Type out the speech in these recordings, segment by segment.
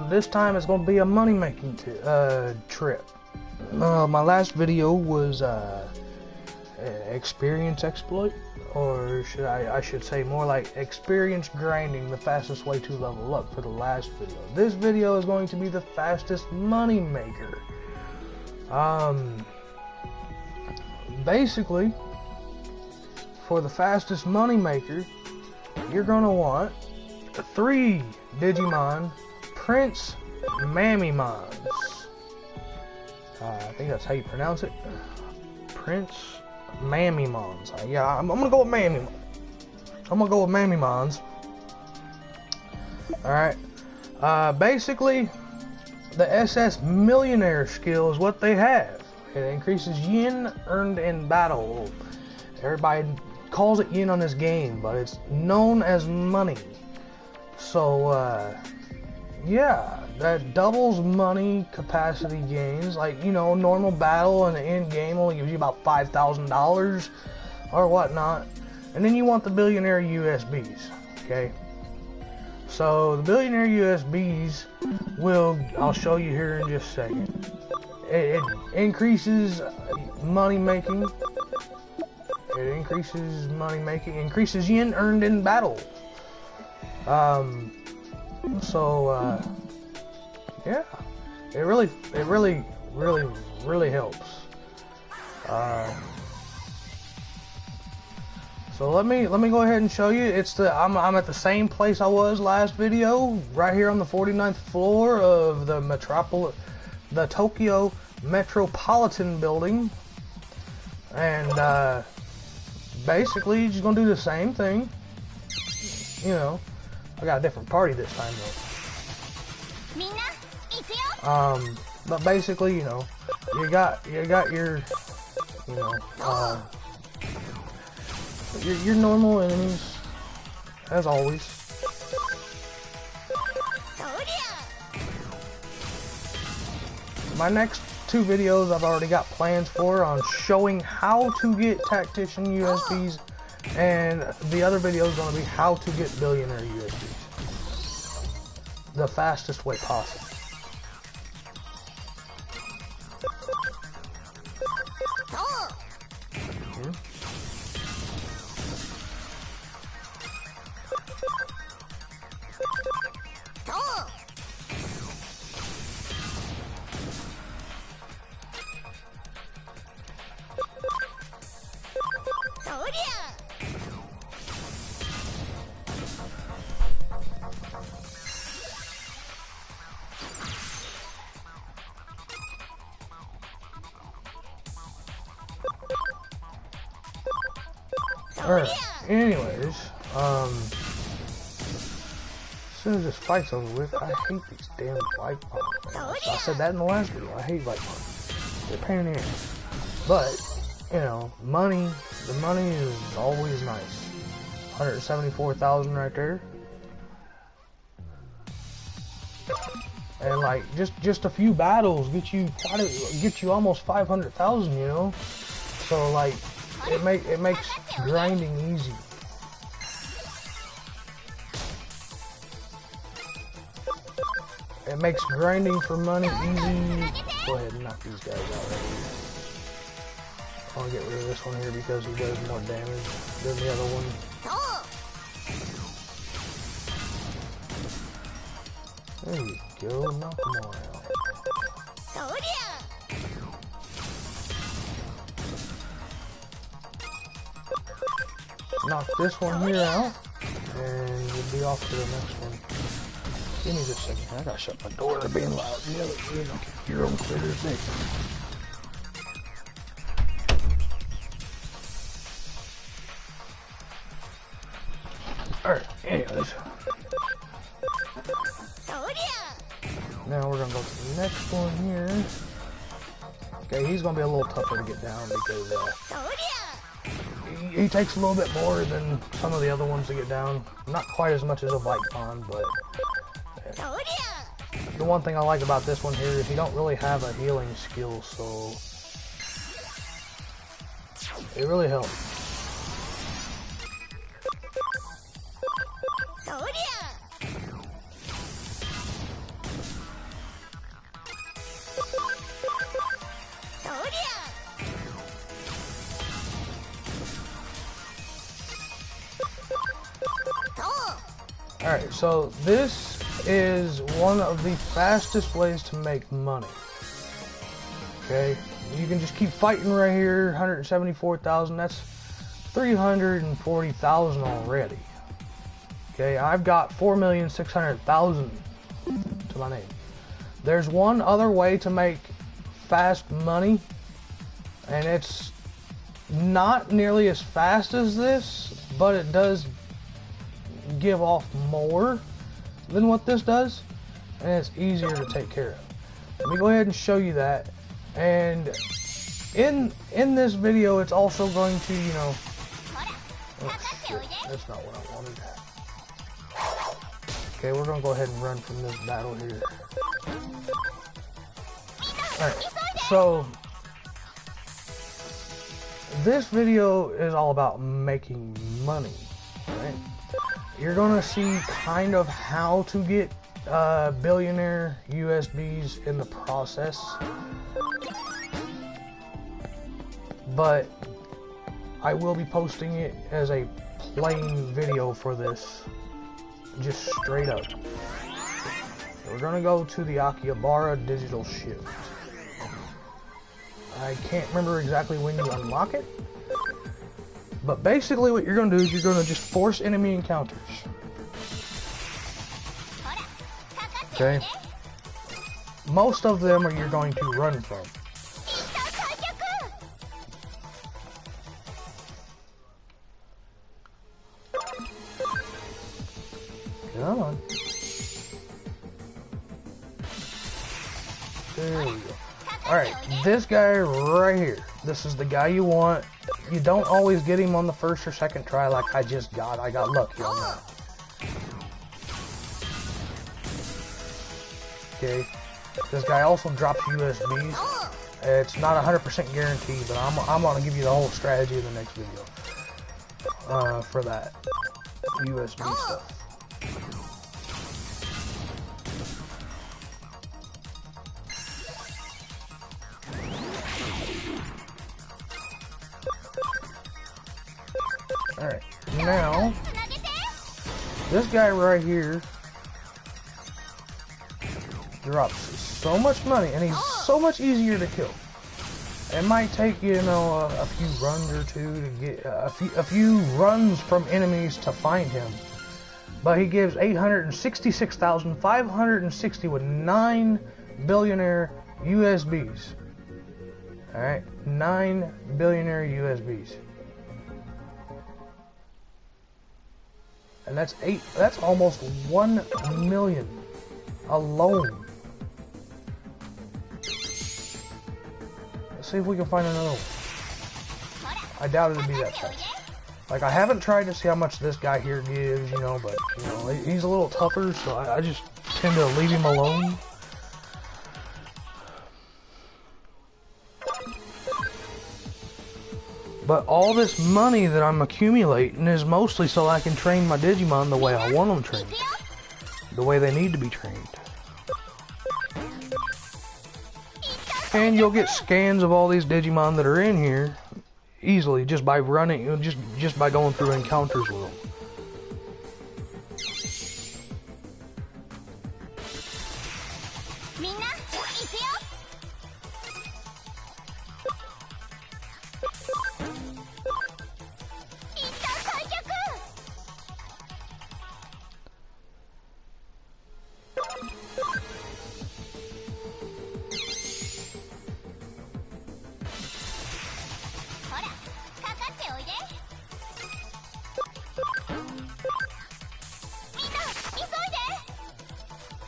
This time it's going to be a money-making trip. My last video was experience exploit, or I should say more like experience grinding, the fastest way to level up for the last video. This video is going to be the fastest money maker. Basically, for the fastest money maker, you're gonna want 3 Digimon Prince Mamimons. I think that's how you pronounce it. Prince Mamimons. Yeah, I'm gonna go with Mamimons. I'm gonna go with Mamimons. Alright. Basically, the SS Millionaire skill is what they have. It increases yen earned in battle. Everybody calls it yen on this game, but it's known as money. So, yeah, that doubles money capacity gains. Like, you know, normal battle in the end game only gives you about $5,000 or whatnot. And then you want the billionaire USBs, okay? So, the billionaire USBs I'll show you here in just a second. It increases money making. It increases money making, increases yen earned in battle. Yeah, it really helps. So let me go ahead and show you. I'm at the same place I was last video, right here on the 49th floor of the Tokyo Metropolitan Building, and basically you're just gonna do the same thing. You know, I got a different party this time though. But basically, you know, you got your, you know, your normal enemies, as always. My next 2 videos I've already got plans for on showing how to get Tactician USBs, and the other video is going to be how to get Billionaire USBs the fastest way possible. Alright, anyways, as soon as this fight's over with, I hate these damn light pawns. I said that in the last video, I hate light pawns. They're a pain in the ass. But, you know, the money is always nice. 174,000 right there. And like, just a few battles get you almost 500,000, you know? So like, it makes grinding easy. It makes grinding for money easy. Go ahead and knock these guys out right here. I want to get rid of this one here because he does more damage than the other one. There you go, knock them all out. Knock this one here out, and we'll be off to the next one. Give me just a second. I gotta shut my door. They're being loud. You know, your own critters, Nick. Alright, anyways. Now we're gonna go to the next one here. Okay, he's gonna be a little tougher to get down because he takes a little bit more than some of the other ones to get down. Not quite as much as a Light Pond, but the one thing I like about this one here is you don't really have a healing skill, so it really helps. Alright, so this is one of the fastest ways to make money. Okay, you can just keep fighting right here. 174,000, that's 340,000 already. Okay, I've got 4,600,000 to my name. There's one other way to make fast money, and it's not nearly as fast as this, but it does give off more than what this does, and it's easier to take care of. Let me go ahead and show you that. And in this video, it's also going to, you know, oh shit, that's not what I wanted. Okay, we're gonna go ahead and run from this battle here. Alright, so this video is all about making money, right? You're gonna see kind of how to get billionaire USBs in the process, but I will be posting it as a plain video for this, just straight up. So we're gonna go to the Akihabara digital shift. I can't remember exactly when you unlock it, but basically what you're gonna do is you're gonna just force enemy encounters. Okay? Most of them are you're going to run from. Come on. There we go. Alright, this guy right here. This is the guy you want. You don't always get him on the first or second try like I just got. I got lucky on that. Okay. This guy also drops USBs. It's not 100% guaranteed, but I'm gonna give you the whole strategy in the next video. For that USB stuff. Alright, now, this guy right here drops so much money, and he's so much easier to kill. It might take, you know, a few runs or two to get, a few runs from enemies to find him. But he gives 866,560 with 9 billionaire USBs. Alright, 9 billionaire USBs. And that's almost 1 million alone. Let's see if we can find another one. I doubt it'd be that fast. Like, I haven't tried to see how much this guy here gives, you know, but, you know, he's a little tougher, so I just tend to leave him alone. But all this money that I'm accumulating is mostly so I can train my Digimon the way I want them trained. The way they need to be trained. And you'll get scans of all these Digimon that are in here easily just by running, just by going through encounters with them.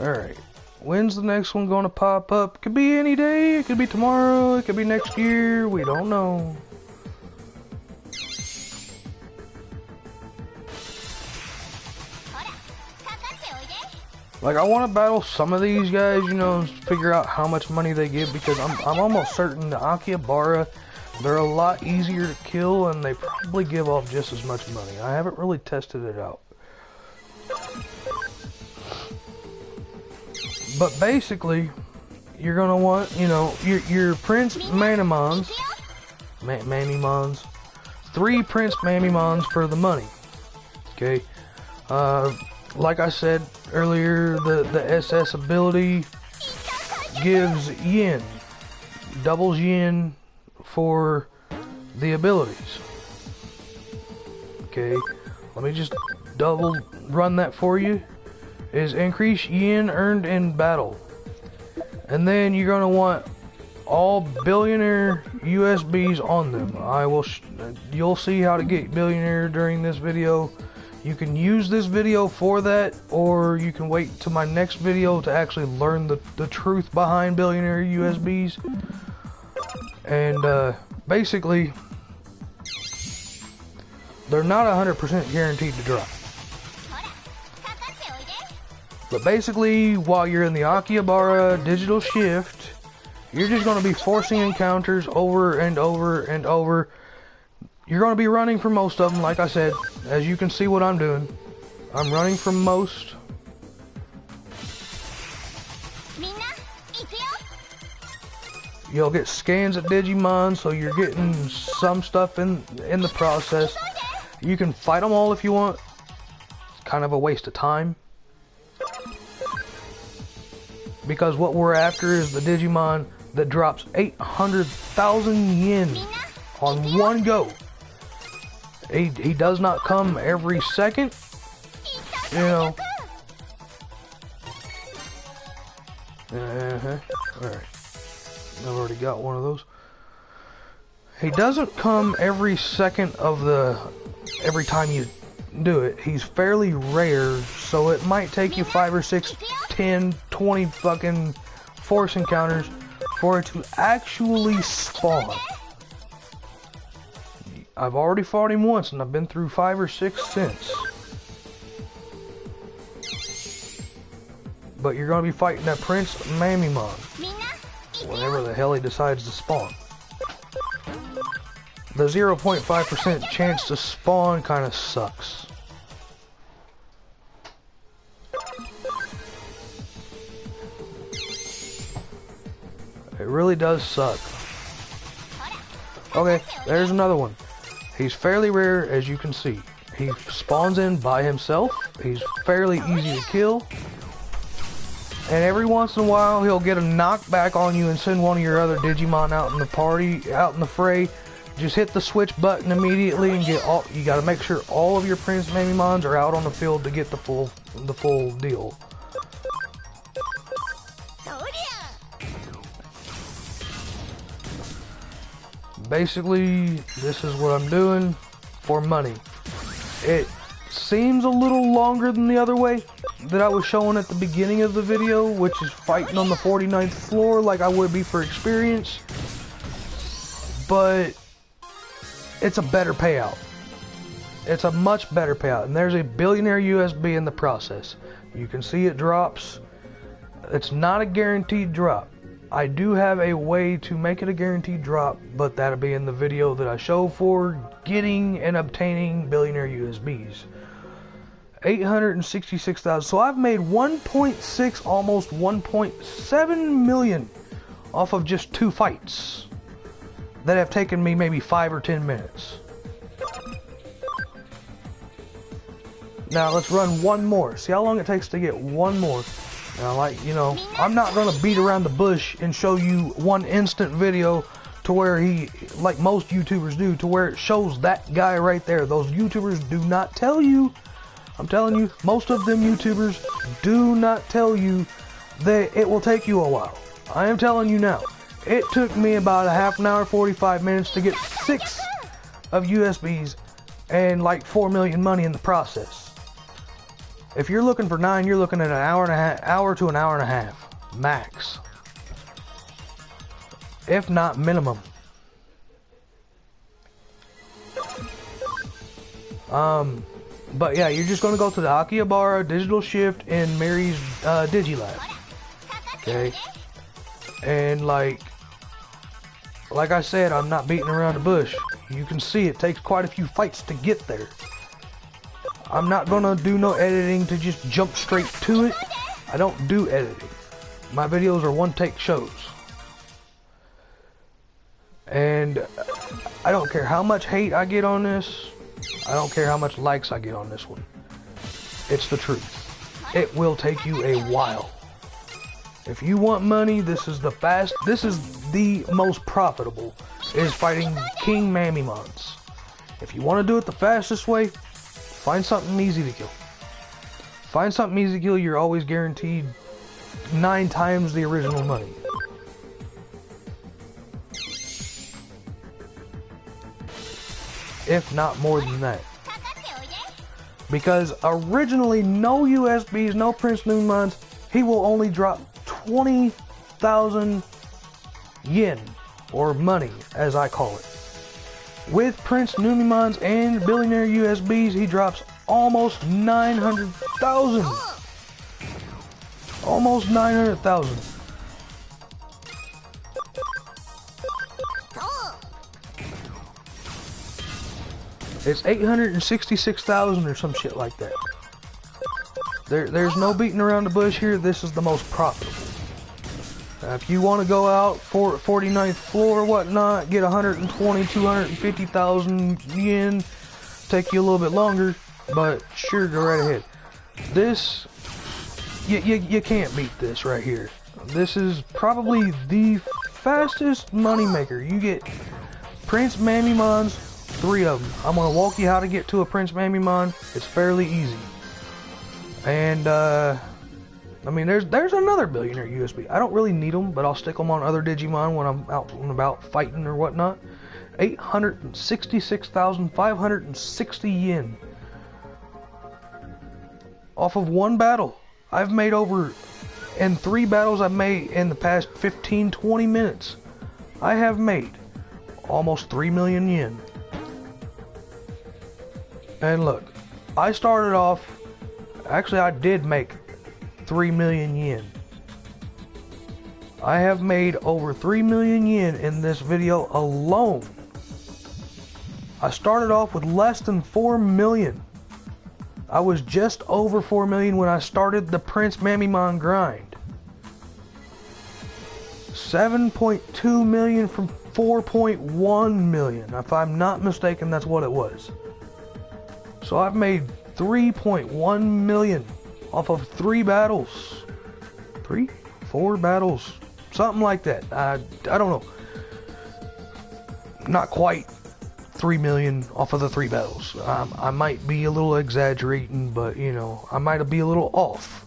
Alright, when's the next one gonna pop up? Could be any day, it could be tomorrow, it could be next year, we don't know. Like, I want to battle some of these guys, you know, figure out how much money they give, because I'm almost certain the Akihabara, they're a lot easier to kill, and they probably give off just as much money. I haven't really tested it out. But basically, you're gonna want, you know, your Prince Mamimons, 3 Prince Mamimons for the money. Okay, like I said earlier, the SS ability gives yen, doubles yen for the abilities. Okay, let me just double run that for you. Is increase yen earned in battle. And then you're going to want all billionaire USBs on them. You'll see how to get billionaire during this video. You can use this video for that, or you can wait to my next video to actually learn the truth behind billionaire USBs. And basically, they're not 100% guaranteed to drop. But basically, while you're in the Akihabara digital shift, you're just going to be forcing encounters over and over and over. You're going to be running for most of them, like I said. As you can see what I'm doing. I'm running from most. You'll get scans at Digimon, so you're getting some stuff in the process. You can fight them all if you want. It's kind of a waste of time. Because what we're after is the Digimon that drops 800,000 yen on one go. He does not come every second, you know. Alright. I've already got one of those. He doesn't come every second of every time you do it. He's fairly rare, so it might take you 5 or 6, 10, 20 fucking force encounters for it to actually spawn. I've already fought him once, and I've been through 5 or 6 since. But you're going to be fighting that Prince Mamimon whenever the hell he decides to spawn. The 0.5% chance to spawn kind of sucks. It really does suck. Okay, there's another one. He's fairly rare, as you can see. He spawns in by himself. He's fairly easy to kill. And every once in a while, he'll get a knockback on you and send one of your other Digimon out in the party, out in the fray. Just hit the switch button immediately and get all. You gotta make sure all of your Prince Mamimons are out on the field to get the full deal. Basically, this is what I'm doing for money. It seems a little longer than the other way that I was showing at the beginning of the video, which is fighting on the 49th floor like I would be for experience. But it's a better payout. It's a much better payout. And there's a billionaire USB in the process. You can see it drops. It's not a guaranteed drop. I do have a way to make it a guaranteed drop, but that'll be in the video that I show for getting and obtaining billionaire USBs. 866,000. So I've made 1.6, almost 1.7 million off of just 2 fights that have taken me maybe 5 or 10 minutes. Now let's run one more. See how long it takes to get one more. Now, like, you know, I'm not going to beat around the bush and show you one instant video to where like most YouTubers do, to where it shows that guy right there. Those YouTubers do not tell you, I'm telling you, most of them YouTubers do not tell you that it will take you a while. I am telling you now. It took me about a half an hour, 45 minutes to get 6 of USBs and like 4 million money in the process. If you're looking for 9, you're looking at an hour to an hour and a half, max. If not minimum. But yeah, you're just gonna go to the Akihabara digital shift in Mary's Digilab. Okay. And like I said, I'm not beating around the bush. You can see it takes quite a few fights to get there. I'm not gonna do no editing to just jump straight to it. I don't do editing. My videos are one-take shows. And I don't care how much hate I get on this. I don't care how much likes I get on this one. It's the truth. it will take you a while. If you want money, this is the most profitable, is fighting King Mamimons. If you want to do it the fastest way, find something easy to kill. Find something easy to kill, you're always guaranteed 9 times the original money. If not more than that. Because originally, no USBs, no Prince Numimons, he will only drop 20,000 yen, or money, as I call it. With Prince Numimons and Billionaire USBs, he drops almost 900,000. Almost 900,000. It's 866,000 or some shit like that. There's no beating around the bush here. This is the most profitable. If you want to go out for 49th floor or whatnot, get 120, 250,000 yen, take you a little bit longer, but sure, go right ahead. This, you can't beat this right here. This is probably the fastest moneymaker. You get Prince Mamimons, 3 of them. I'm gonna walk you how to get to a Prince Mamimon. It's fairly easy. And I mean, there's another Billionaire USB. I don't really need them, but I'll stick them on other Digimon when I'm out and about fighting or whatnot. 866,560 yen. Off of one battle. I've made over, in 3 battles I've made in the past 15-20 minutes, I have made almost 3 million yen. And look, I started off, actually I did make 3 million yen. I have made over 3 million yen in this video alone. I started off with less than 4 million. I was just over 4 million when I started the Prince Mamimon grind. 7.2 million from 4.1 million. If I'm not mistaken, that's what it was. So I've made 3.1 million off of 3 battles. 3? 4 battles. Something like that. I don't know. Not quite 3 million off of the 3 battles. I might be a little exaggerating, but you know, I might be a little off.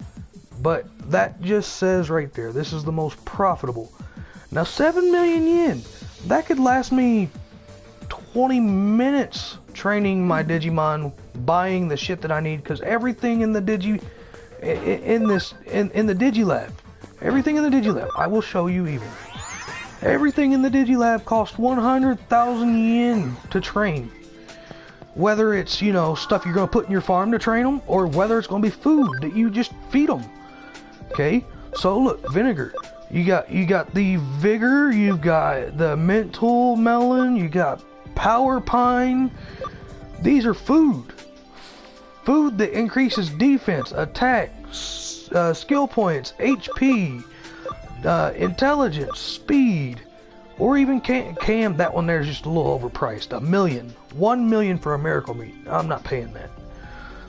But that just says right there, this is the most profitable. Now 7 million yen, that could last me 20 minutes training my Digimon, buying the shit that I need, because everything in the in the Digilab, everything in the Digilab, I will show you even. Everything in the Digilab costs 100,000 yen to train. Whether it's, you know, stuff you're going to put in your farm to train them, or whether it's going to be food that you just feed them. Okay? So look, vinegar. You got the vigor, you've got the mental melon, you got power pine. These are food. Food that increases defense, attack, skill points, HP, intelligence, speed, or even cam. That one there is just a little overpriced. 1 million. 1 million for a miracle meat. I'm not paying that.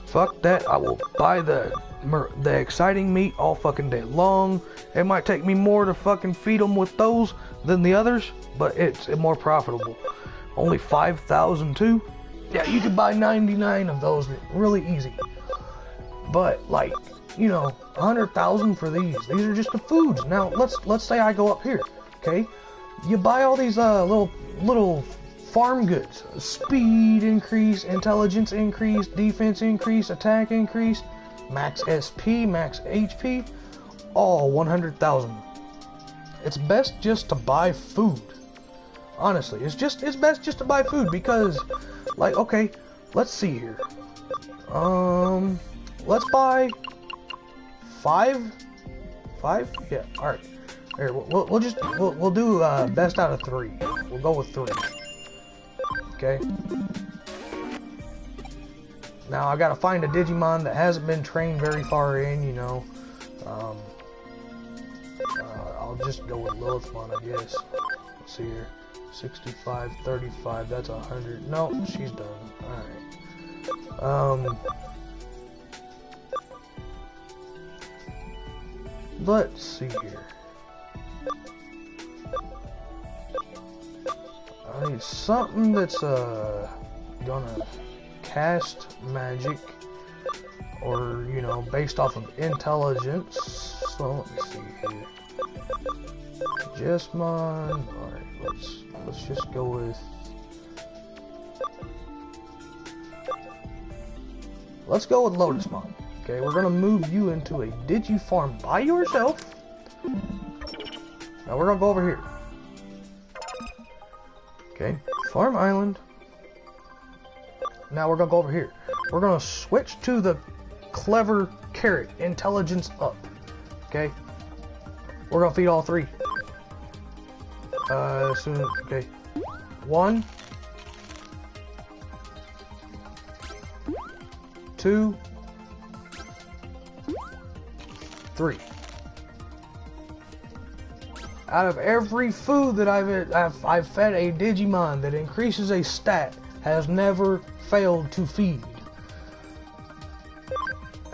Fuck that. I will buy the exciting meat all fucking day long. It might take me more to fucking feed them with those than the others, but it's more profitable. Only 5,000 too. Yeah, you could buy 99 of those really easy. But like, you know, 100,000 for these. These are just the foods. Now let's say I go up here, okay? You buy all these little farm goods. Speed increase, intelligence increase, defense increase, attack increase, max SP, max HP, all 100,000. It's best just to buy food. Honestly, it's best just to buy food, because like, okay, let's see here. Let's buy 5? Yeah, alright. Here, we'll do best out of 3. We'll go with 3. Okay. Now I gotta find a Digimon that hasn't been trained very far in, you know. I'll just go with Lilithmon, I guess. Let's see here. 65, 35, that's 100. No, she's done. Alright. Let's see here. I need something that's gonna cast magic, or you know, based off of intelligence. So let me see here. Digimon. All right, let's just go with. Let's go with Lotusmon. Okay, we're gonna move you into a Digi farm by yourself. Now we're gonna go over here. Okay, Farm Island. Now we're gonna go over here. We're gonna switch to the Clever Carrot, Intelligence Up. Okay, we're gonna feed all three. As soon as, okay, 1, 2, 3. Out of every food that I've fed a Digimon that increases a stat has never failed to feed.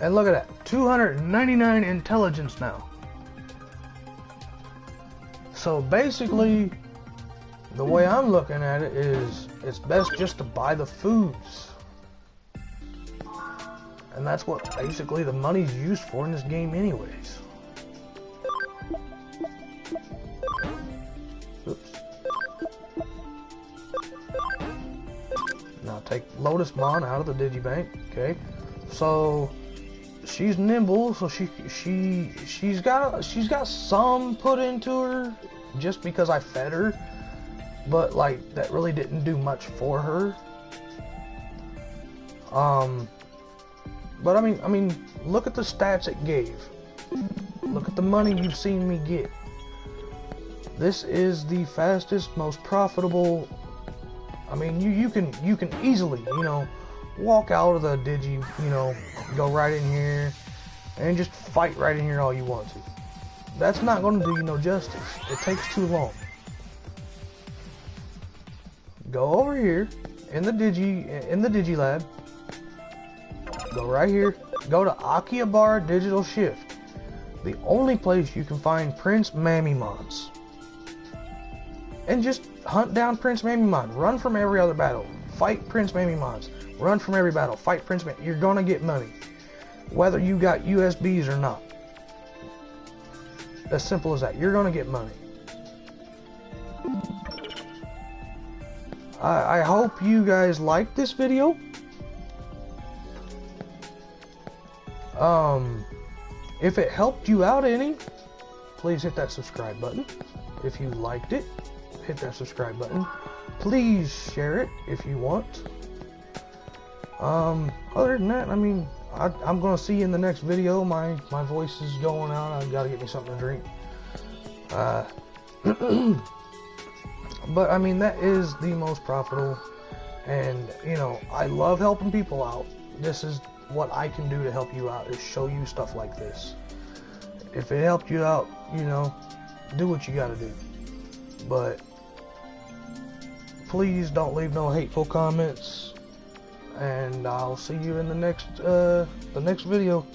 And look at that, 299 intelligence now. So basically, the way I'm looking at it is, it's best just to buy the foods. And that's what basically the money's used for in this game anyways. Oops. Now take Lotusmon out of the Digibank, okay? So she's nimble, so she's got some put into her just because I fed her, but like that really didn't do much for her. But I mean, look at the stats it gave. Look at the money you've seen me get. This is the fastest, most profitable. I mean, you can easily, you know, walk out of the Digi, you know, go right in here and just fight right in here all you want to. That's not going to do you no justice. It takes too long. Go over here in the Digi Lab. Go right here. Go to Akihabara Digital Shift. The only place you can find Prince Mamimons. And just hunt down Prince Mamimon. Run from every other battle. Fight Prince Mamimons. Run from every battle. Fight Prince Mamimon. You're gonna get money. Whether you got USBs or not. As simple as that. You're gonna get money. I hope you guys liked this video. If it helped you out any, please hit that subscribe button. If you liked it, hit that subscribe button. Please share it if you want. Other than that, I mean, I'm gonna see you in the next video. My voice is going out. I've got to get me something to drink. But I mean, that is the most profitable, and you know, I love helping people out. This is what I can do to help you out, is show you stuff like this. If it helped you out, you know, do what you gotta do. But please don't leave no hateful comments, and I'll see you in the next video.